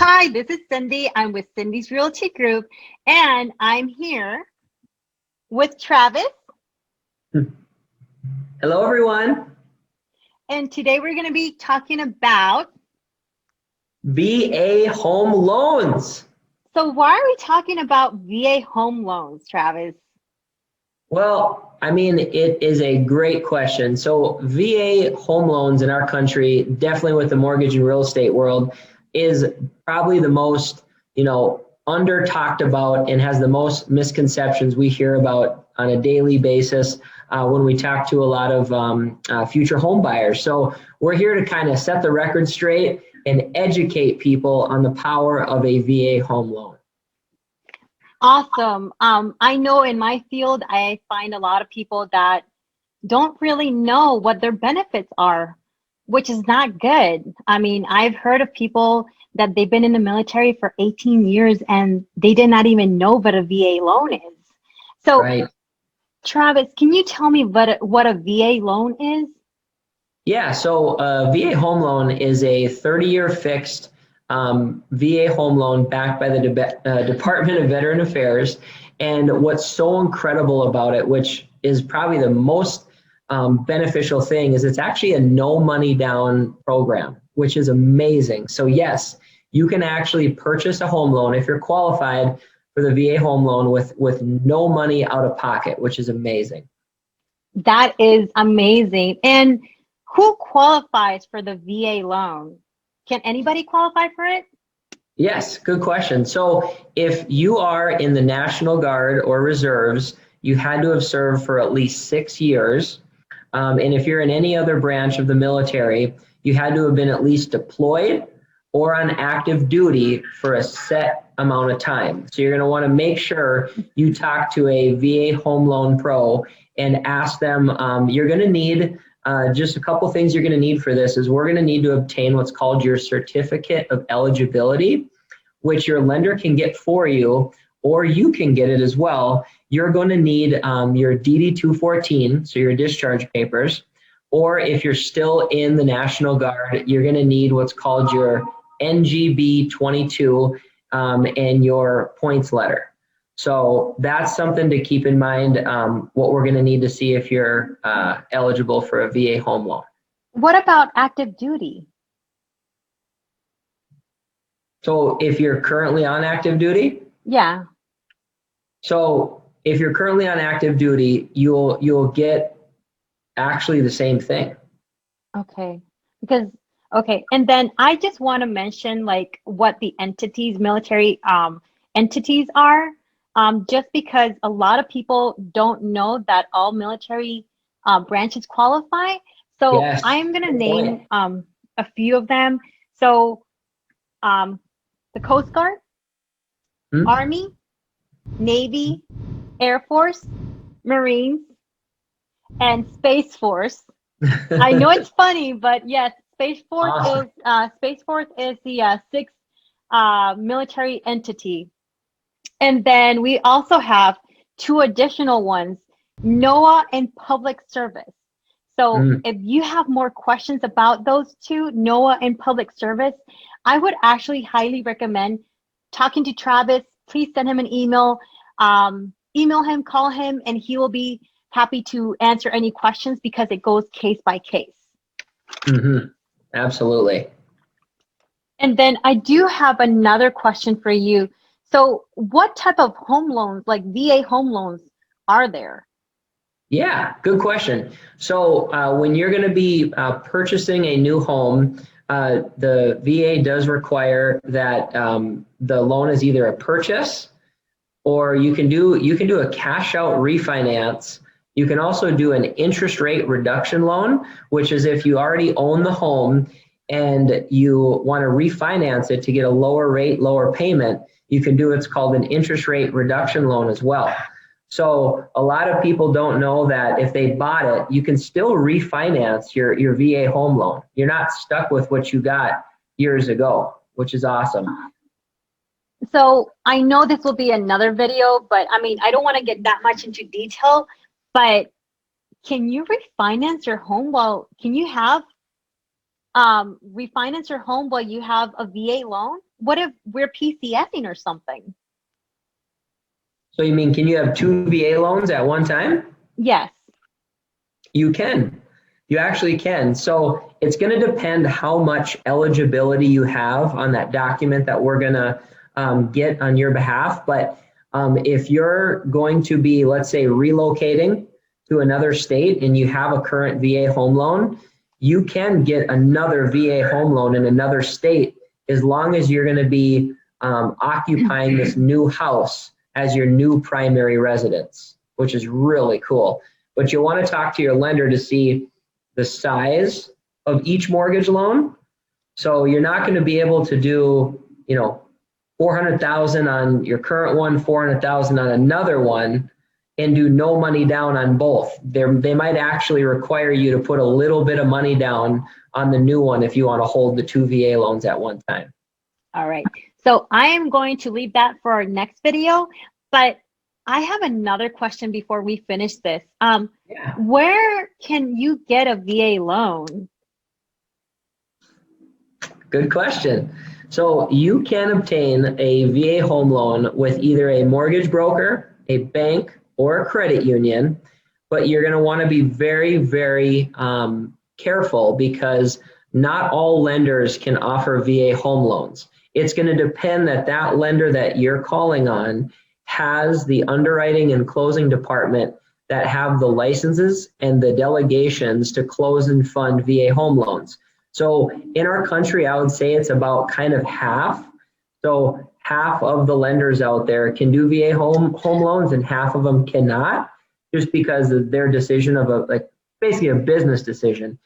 Hi, this is Cindy. I'm with Cindy's Realty Group, and I'm here with Travis. Hello, everyone. And today we're going to be talking about. VA home loans. So, why are we talking about VA home loans, Travis? Well, I mean, it is a great question. So, VA home loans in our country, definitely with the mortgage and real estate world, is probably the most, under talked about and has the most misconceptions we hear about on a daily basis when we talk to a lot of future home buyers. So, we're here to kind of set the record straight and educate people on the power of a VA home loan. Awesome. I know in my field, I find a lot of people that don't really know what their benefits are, which is not good. I mean, I've heard of people that they've been in the military for 18 years and they did not even know what a VA loan is. So, Right. Travis, can you tell me what a VA loan is? Yeah, so VA home loan is a 30-year fixed VA home loan backed by the Department of Veteran Affairs. And what's so incredible about it, which is probably the most beneficial thing, is it's actually a no money down program, which is amazing. So yes, you can actually purchase a home loan if you're qualified for the VA home loan with no money out of pocket, which is amazing. That is amazing. And who qualifies for the VA loan? Can anybody qualify for it? Yes, good question. So if you are in the National Guard or Reserves, you had to have served for at least 6 years. And if you're in any other branch of the military, you had to have been at least deployed or on active duty for a set amount of time. So you're going to want to make sure you talk to a VA home loan pro and ask them. You're going to need just a couple things you're going to need for this is we're going to need to obtain what's called your certificate of eligibility, which your lender can get for you, or you can get it as well. You're going to need your DD-214, so your discharge papers, or if you're still in the National Guard, you're going to need what's called your NGB 22 and your points letter. So that's something to keep in mind, what we're going to need to see if you're eligible for a VA home loan. What about active duty? So if you're currently on active duty? Yeah. So if you're currently on active duty, you'll get actually the same thing. Okay. Okay. And then I just want to mention like what the entities, military entities are. Just because a lot of people don't know that all military branches qualify. So Yes. I'm gonna Good name point. a few of them. So the Coast Guard, Hmm? Army, Navy, Air Force, Marines, and Space Force. I know it's funny, but yes, Awesome. Space Force is the sixth military entity. And then we also have two additional ones, NOAA and Public Service. So Mm. if you have more questions about those two, NOAA and Public Service, I would actually highly recommend talking to Travis. Please send him an email, email him, call him, and he will be happy to answer any questions because it goes case by case. Mm-hmm. Absolutely. And then I do have another question for you. So what type of home loans, like VA home loans, are there? Yeah, good question. So when you're going to be purchasing a new home, the VA does require that the loan is either a purchase or you can do a cash out refinance. You can also do an interest rate reduction loan, which is if you already own the home and you want to refinance it to get a lower rate, lower payment, you can do what's called an interest rate reduction loan as well. So a lot of people don't know that if they bought it, you can still refinance your VA home loan. You're not stuck with what you got years ago, which is awesome. So I know this will be another video, but I mean, I don't want to get that much into detail, but can you refinance your home? Well, can you have refinance your home while you have a VA loan? What if we're PCSing or something? So you mean, can you have two VA loans at one time? Yes. You can. You actually can. So it's going to depend how much eligibility you have on that document that we're going to get on your behalf. But if you're going to be, let's say, relocating to another state and you have a current VA home loan, you can get another VA home loan in another state as long as you're going to be occupying this new house as your new primary residence, which is really cool. But you'll want to talk to your lender to see the size of each mortgage loan. So you're not going to be able to do, 400,000 on your current one, 400,000 on another one, and do no money down on both. They might actually require you to put a little bit of money down on the new one if you want to hold the two VA loans at one time. All right. So I am going to leave that for our next video, but I have another question before we finish this. Yeah. Where can you get a VA loan? Good question. So you can obtain a VA home loan with either a mortgage broker, a bank, or a credit union, but you're going to want to be very, very careful because not all lenders can offer VA home loans. It's going to depend that lender that you're calling on has the underwriting and closing department that have the licenses and the delegations to close and fund VA home loans. So in our country, I would say it's about kind of half. So half of the lenders out there can do VA home loans and half of them cannot, just because of their decision of basically a business decision.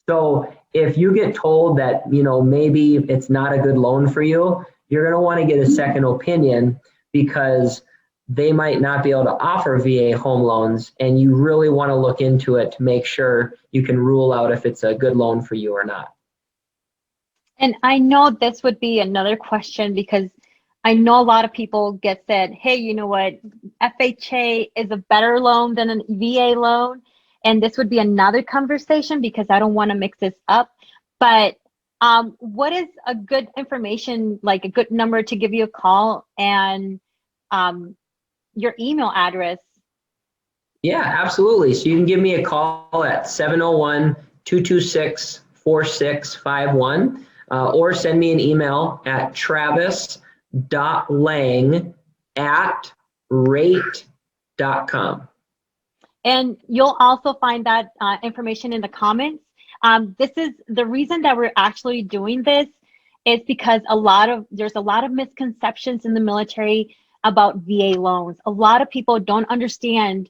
So if you get told that, maybe it's not a good loan for you, you're going to want to get a second opinion because they might not be able to offer VA home loans, and you really want to look into it to make sure you can rule out if it's a good loan for you or not. And I know this would be another question because I know a lot of people get said, hey, you know what, FHA is a better loan than a VA loan. And this would be another conversation because I don't want to mix this up. But what is a good information, like a good number to give you a call and your email address? Yeah, absolutely. So you can give me a call at 701-226-4651 or send me an email at travis.lang@rate.com. And you'll also find that information in the comments. This is the reason that we're actually doing this is because there's a lot of misconceptions in the military about VA loans. A lot of people don't understand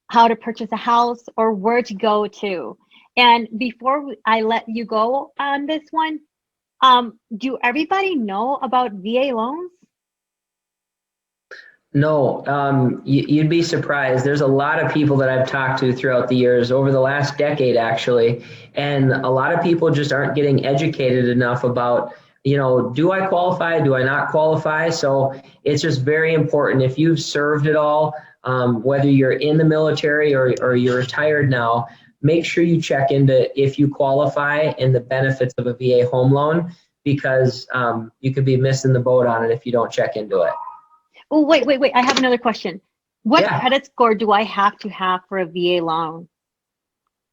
how to purchase a house or where to go to. And before I let you go on this one, do everybody know about VA loans? No, you'd be surprised. There's a lot of people that I've talked to throughout the years, over the last decade actually, and a lot of people just aren't getting educated enough about, do I qualify? Do I not qualify? So it's just very important. If you've served it all, whether you're in the military or you're retired now, make sure you check into if you qualify and the benefits of a VA home loan, because you could be missing the boat on it if you don't check into it. Oh, wait. I have another question. What Yeah. credit score do I have to have for a VA loan?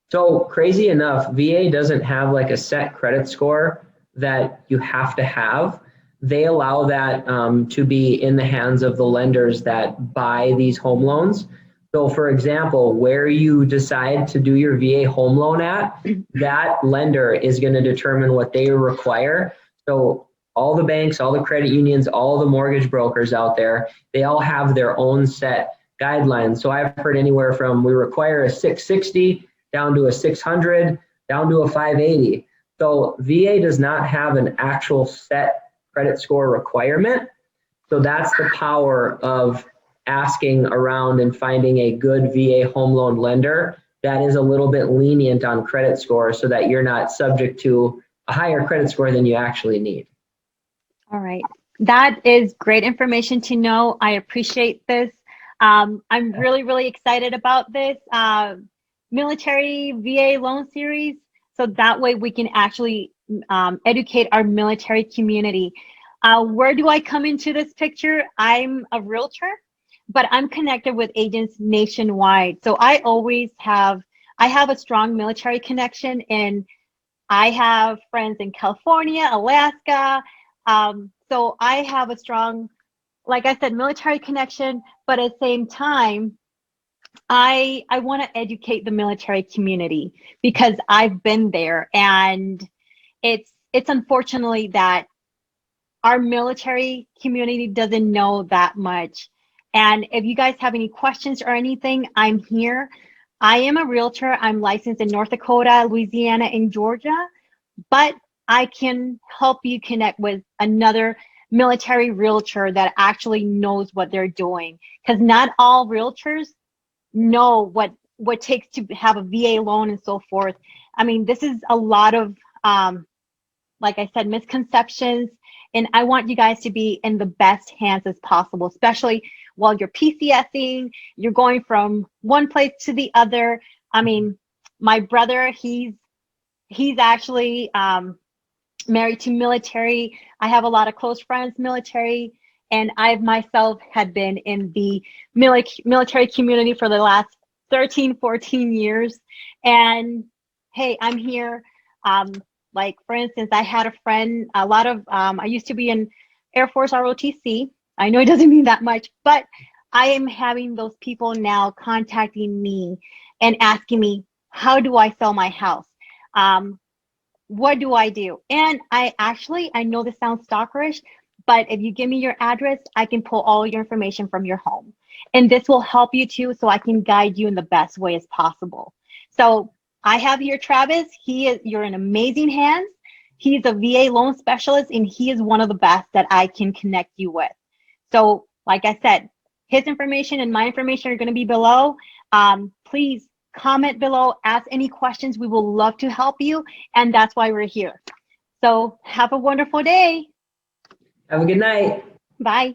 So crazy enough, VA doesn't have like a set credit score that you have to have. They allow that to be in the hands of the lenders that buy these home loans. So for example, where you decide to do your VA home loan at, that lender is going to determine what they require. So all the banks, all the credit unions, all the mortgage brokers out there, they all have their own set guidelines. So I've heard anywhere from we require a 660 down to a 600, down to a 580. So VA does not have an actual set credit score requirement. So that's the power of asking around and finding a good VA home loan lender that is a little bit lenient on credit score so that you're not subject to a higher credit score than you actually need. All right. That is great information to know. I appreciate this. I'm really, really excited about this military VA loan series. So that way we can actually educate our military community. Where do I come into this picture? I'm a realtor, but I'm connected with agents nationwide. So I have a strong military connection, and I have friends in California, Alaska. So I have a strong, like I said, military connection, but at the same time, I want to educate the military community because I've been there, and it's unfortunately that our military community doesn't know that much. And if you guys have any questions or anything, I'm here. I am a realtor. I'm licensed in North Dakota, Louisiana, and Georgia, but I can help you connect with another military realtor that actually knows what they're doing. Because not all realtors know what takes to have a VA loan and so forth. I mean, this is a lot of like I said, misconceptions. And I want you guys to be in the best hands as possible, especially while you're PCSing, you're going from one place to the other. I mean, my brother, he's actually married to military. I have a lot of close friends, military, and I myself had been in the military community for the last 13, 14 years. And hey, I'm here. Like for instance, I had a friend, a lot of, I used to be in Air Force ROTC. I know it doesn't mean that much, but I am having those people now contacting me and asking me, how do I sell my house? What do I do? And I know this sounds stalkerish, but if you give me your address, I can pull all your information from your home. And this will help you too, so I can guide you in the best way as possible. So I have here Travis. You're in amazing hands. He's a VA loan specialist, and he is one of the best that I can connect you with. So like I said, his information and my information are going to be below. Please comment below, ask any questions. We will love to help you, and that's why we're here. So have a wonderful day. Have a good night. Bye.